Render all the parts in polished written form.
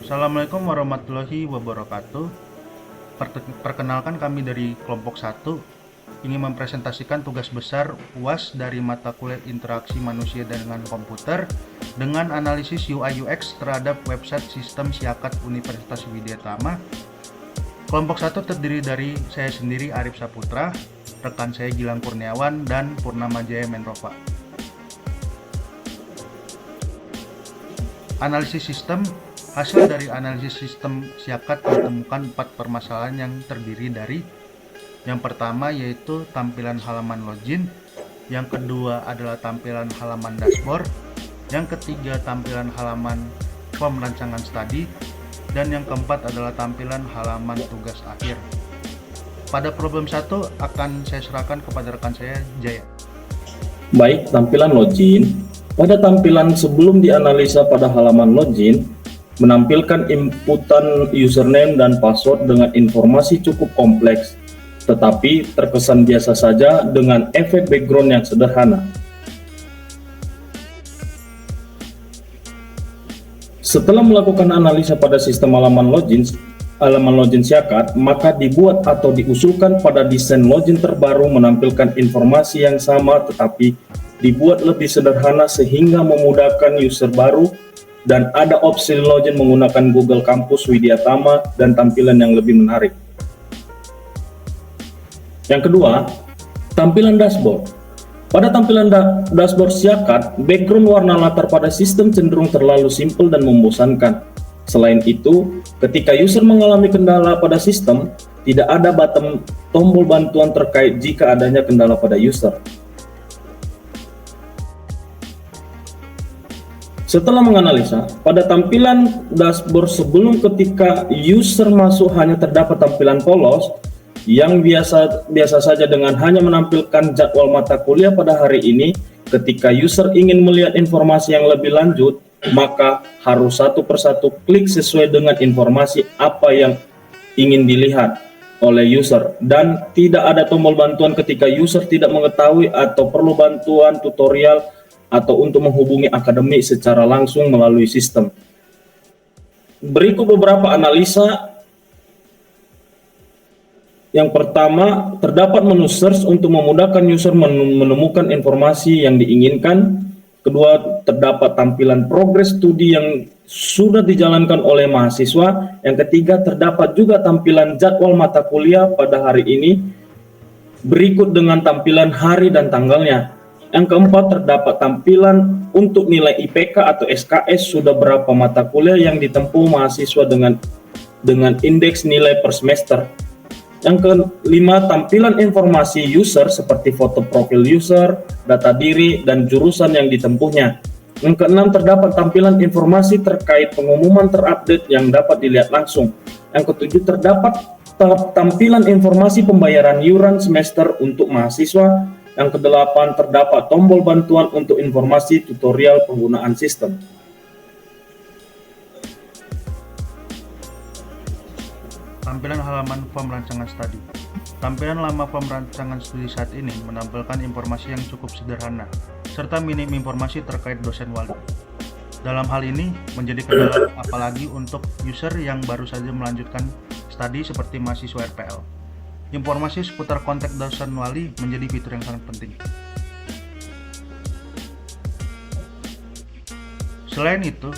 Assalamualaikum warahmatullahi wabarakatuh. Perkenalkan, kami dari kelompok 1 ingin mempresentasikan tugas besar UAS dari mata kuliah interaksi manusia dengan komputer dengan analisis UI UX terhadap website sistem Siakat Universitas Widyatama. Kelompok 1 terdiri dari saya sendiri, Arif Saputra, rekan saya Gilang Kurniawan, dan Purnama Jaya Menrova. Analisis sistem. Hasil dari analisis sistem Siakat ditemukan 4 permasalahan yang terdiri dari: yang pertama yaitu tampilan halaman login, yang kedua adalah tampilan halaman dashboard, yang ketiga tampilan halaman form rancangan studi, dan yang keempat adalah tampilan halaman tugas akhir. Pada problem 1 akan saya serahkan kepada rekan saya, Jaya. Baik, tampilan login. Pada tampilan sebelum dianalisa pada halaman login, menampilkan inputan username dan password dengan informasi cukup kompleks, tetapi terkesan biasa saja dengan efek background yang sederhana. Setelah melakukan analisa pada sistem halaman login Siakat, maka dibuat atau diusulkan pada desain login terbaru menampilkan informasi yang sama tetapi dibuat lebih sederhana sehingga memudahkan user baru, dan ada opsi login menggunakan Google Campus Widyatama dan tampilan yang lebih menarik. Yang kedua, tampilan dashboard. Pada tampilan dashboard Siakat, background warna latar pada sistem cenderung terlalu simpel dan membosankan. Selain itu, ketika user mengalami kendala pada sistem, tidak ada tombol bantuan terkait jika adanya kendala pada user. Setelah menganalisa, pada tampilan dashboard sebelum ketika user masuk hanya terdapat tampilan polos yang biasa saja dengan hanya menampilkan jadwal mata kuliah pada hari ini. Ketika user ingin melihat informasi yang lebih lanjut, maka harus satu persatu klik sesuai dengan informasi apa yang ingin dilihat oleh user, dan tidak ada tombol bantuan ketika user tidak mengetahui atau perlu bantuan tutorial atau untuk menghubungi akademik secara langsung melalui sistem. Berikut beberapa analisa. Yang pertama, terdapat menu search untuk memudahkan user menemukan informasi yang diinginkan. Kedua, terdapat tampilan progres studi yang sudah dijalankan oleh mahasiswa. Yang ketiga, terdapat juga tampilan jadwal mata kuliah pada hari ini, berikut dengan tampilan hari dan tanggalnya. Yang keempat, terdapat tampilan untuk nilai IPK atau SKS, sudah berapa mata kuliah yang ditempuh mahasiswa dengan indeks nilai per semester. Yang kelima, tampilan informasi user seperti foto profil user, data diri, dan jurusan yang ditempuhnya. Yang keenam, terdapat tampilan informasi terkait pengumuman terupdate yang dapat dilihat langsung. Yang ketujuh, terdapat tampilan informasi pembayaran iuran semester untuk mahasiswa. Yang kedelapan, terdapat tombol bantuan untuk informasi tutorial penggunaan sistem. Tampilan halaman form rancangan studi. Tampilan lama form rancangan studi saat ini menampilkan informasi yang cukup sederhana, serta minim informasi terkait dosen wali. Dalam hal ini menjadi kendala apalagi untuk user yang baru saja melanjutkan studi seperti mahasiswa RPL. Informasi seputar kontak dosen wali menjadi fitur yang sangat penting. Selain itu,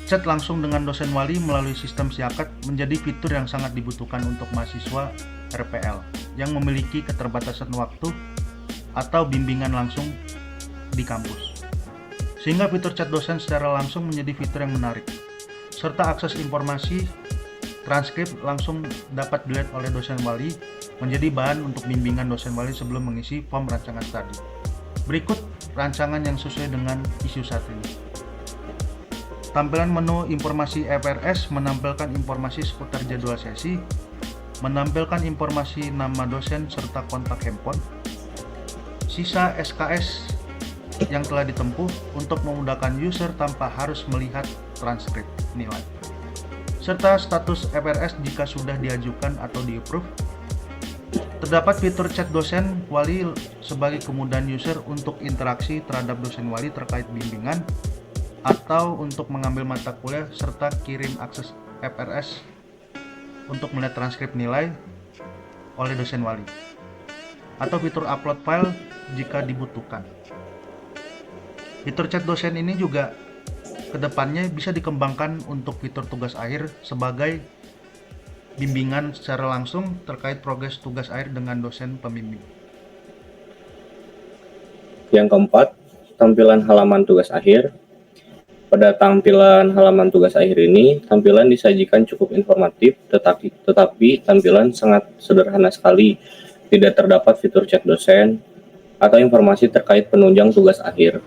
chat langsung dengan dosen wali melalui sistem Siakat menjadi fitur yang sangat dibutuhkan untuk mahasiswa RPL yang memiliki keterbatasan waktu atau bimbingan langsung di kampus. Sehingga fitur chat dosen secara langsung menjadi fitur yang menarik, serta akses informasi transkrip langsung dapat dilihat oleh dosen wali, menjadi bahan untuk bimbingan dosen wali sebelum mengisi form rancangan studi. Berikut rancangan yang sesuai dengan isu saat ini. Tampilan menu informasi FRS menampilkan informasi seputar jadwal sesi, menampilkan informasi nama dosen serta kontak handphone, sisa SKS yang telah ditempuh untuk memudahkan user tanpa harus melihat transkrip nilai, serta status FRS jika sudah diajukan atau di-approve. Terdapat fitur chat dosen wali sebagai kemudahan user untuk interaksi terhadap dosen wali terkait bimbingan, atau untuk mengambil mata kuliah serta kirim akses FRS untuk melihat transkrip nilai oleh dosen wali, atau fitur upload file jika dibutuhkan. Fitur chat dosen ini juga kedepannya bisa dikembangkan untuk fitur tugas akhir sebagai bimbingan secara langsung terkait progres tugas akhir dengan dosen pembimbing. Yang keempat, tampilan halaman tugas akhir. Pada tampilan halaman tugas akhir ini, tampilan disajikan cukup informatif, tetapi tampilan sangat sederhana sekali. Tidak terdapat fitur chat dosen atau informasi terkait penunjang tugas akhir.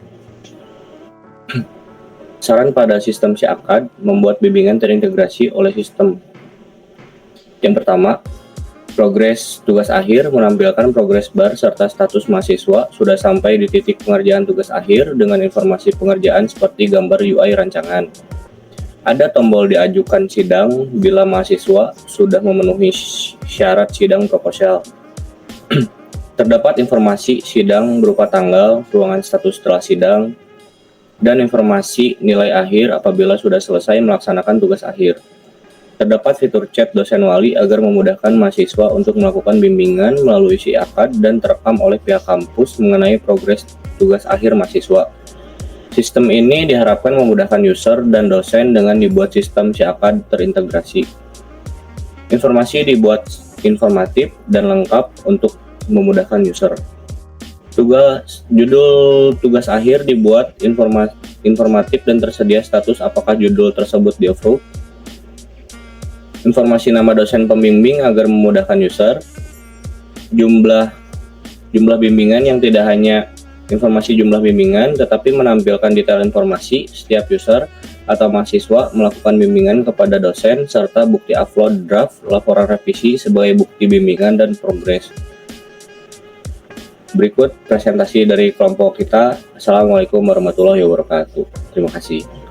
Saran pada sistem SIAKAD membuat bimbingan terintegrasi oleh sistem. Yang pertama, progres tugas akhir menampilkan progres bar serta status mahasiswa sudah sampai di titik pengerjaan tugas akhir dengan informasi pengerjaan seperti gambar UI rancangan. Ada tombol diajukan sidang bila mahasiswa sudah memenuhi syarat sidang proposal. Terdapat informasi sidang berupa tanggal, ruangan status setelah sidang, dan informasi nilai akhir apabila sudah selesai melaksanakan tugas akhir. Terdapat fitur chat dosen wali agar memudahkan mahasiswa untuk melakukan bimbingan melalui SIAKAD dan terekam oleh pihak kampus mengenai progres tugas akhir mahasiswa. Sistem ini diharapkan memudahkan user dan dosen dengan dibuat sistem SIAKAD terintegrasi. Informasi dibuat informatif dan lengkap untuk memudahkan user. Judul tugas akhir dibuat informatif dan tersedia status apakah judul tersebut di-approve. Informasi nama dosen pembimbing agar memudahkan user, jumlah bimbingan yang tidak hanya informasi jumlah bimbingan, tetapi menampilkan detail informasi setiap user atau mahasiswa melakukan bimbingan kepada dosen, serta bukti upload draft laporan revisi sebagai bukti bimbingan dan progres. Berikut presentasi dari kelompok kita. Assalamualaikum warahmatullahi wabarakatuh. Terima kasih.